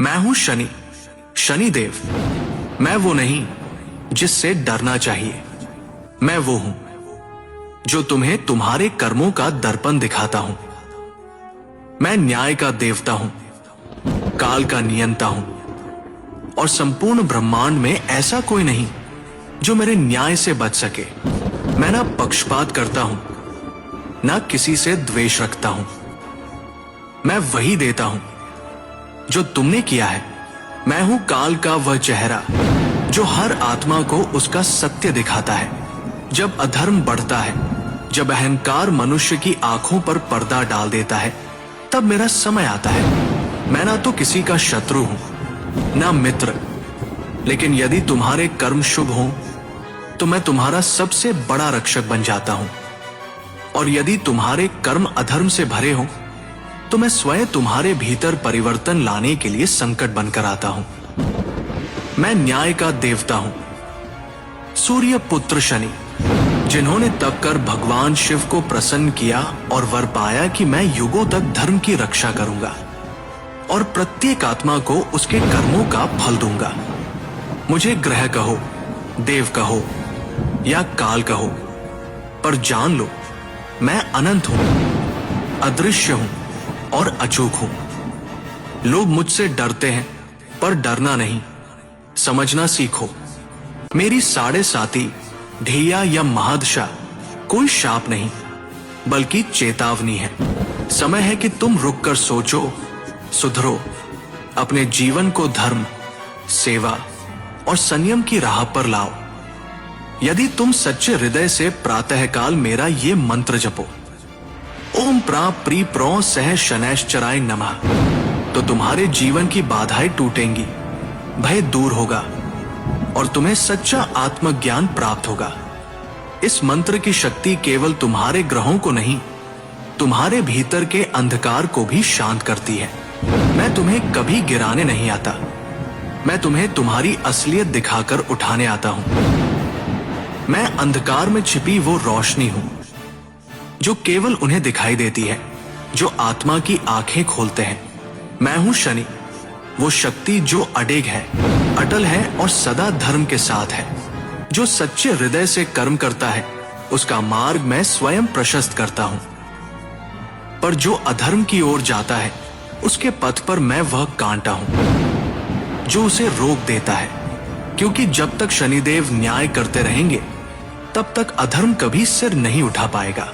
मैं हूं शनि, शनिदेव। मैं वो नहीं जिससे डरना चाहिए। मैं वो हूं जो तुम्हें तुम्हारे कर्मों का दर्पण दिखाता हूं। मैं न्याय का देवता हूं, काल का नियंता हूं, और संपूर्ण ब्रह्मांड में ऐसा कोई नहीं जो मेरे न्याय से बच सके। मैं ना पक्षपात करता हूं, ना किसी से द्वेष रखता हूं। मैं वही देता हूं जो तुमने किया है। मैं हूं काल का वह चेहरा जो हर आत्मा को उसका सत्य दिखाता है। जब अधर्म बढ़ता है, जब अहंकार मनुष्य की आंखों पर पर्दा डाल देता है, तब मेरा समय आता है। मैं ना तो किसी का शत्रु हूं, ना मित्र, लेकिन यदि तुम्हारे कर्म शुभ हों तो मैं तुम्हारा सबसे बड़ा रक्षक बन जाता हूं, और यदि तुम्हारे कर्म अधर्म से भरे हों तो मैं स्वयं तुम्हारे भीतर परिवर्तन लाने के लिए संकट बनकर आता हूं। मैं न्याय का देवता हूं, सूर्य पुत्र शनि, जिन्होंने तप कर भगवान शिव को प्रसन्न किया और वर पाया कि मैं युगों तक धर्म की रक्षा करूंगा और प्रत्येक आत्मा को उसके कर्मों का फल दूंगा। मुझे ग्रह कहो, देव कहो या काल कहो, पर जान लो मैं अनंत हूं, अदृश्य हूं और अचूक हूं। लोग मुझसे डरते हैं, पर डरना नहीं, समझना सीखो। मेरी साढ़े साती, ढैया या महदशा कोई शाप नहीं, बल्कि चेतावनी है। समय है कि तुम रुक कर सोचो, सुधरो, अपने जीवन को धर्म, सेवा और संयम की राह पर लाओ। यदि तुम सच्चे हृदय से प्रातःकाल मेरा ये मंत्र जपो, ओम प्रा प्री प्रो सह शनैश्चराय नमः, तो तुम्हारे जीवन की बाधाएं टूटेंगी, भय दूर होगा और तुम्हें सच्चा आत्मज्ञान प्राप्त होगा। इस मंत्र की शक्ति केवल तुम्हारे ग्रहों को नहीं, तुम्हारे भीतर के अंधकार को भी शांत करती है। मैं तुम्हें कभी गिराने नहीं आता, मैं तुम्हें तुम्हारी असलियत दिखाकर उठाने आता हूं। मैं अंधकार में छिपी वो रोशनी हूं जो केवल उन्हें दिखाई देती है जो आत्मा की आंखें खोलते हैं। मैं हूं शनि, वो शक्ति जो अडिग है, अटल है और सदा धर्म के साथ है। जो सच्चे हृदय से कर्म करता है उसका मार्ग मैं स्वयं प्रशस्त करता हूं, पर जो अधर्म की ओर जाता है उसके पथ पर मैं वह कांटा हूं जो उसे रोक देता है। क्योंकि जब तक शनिदेव न्याय करते रहेंगे तब तक अधर्म कभी सिर नहीं उठा पाएगा।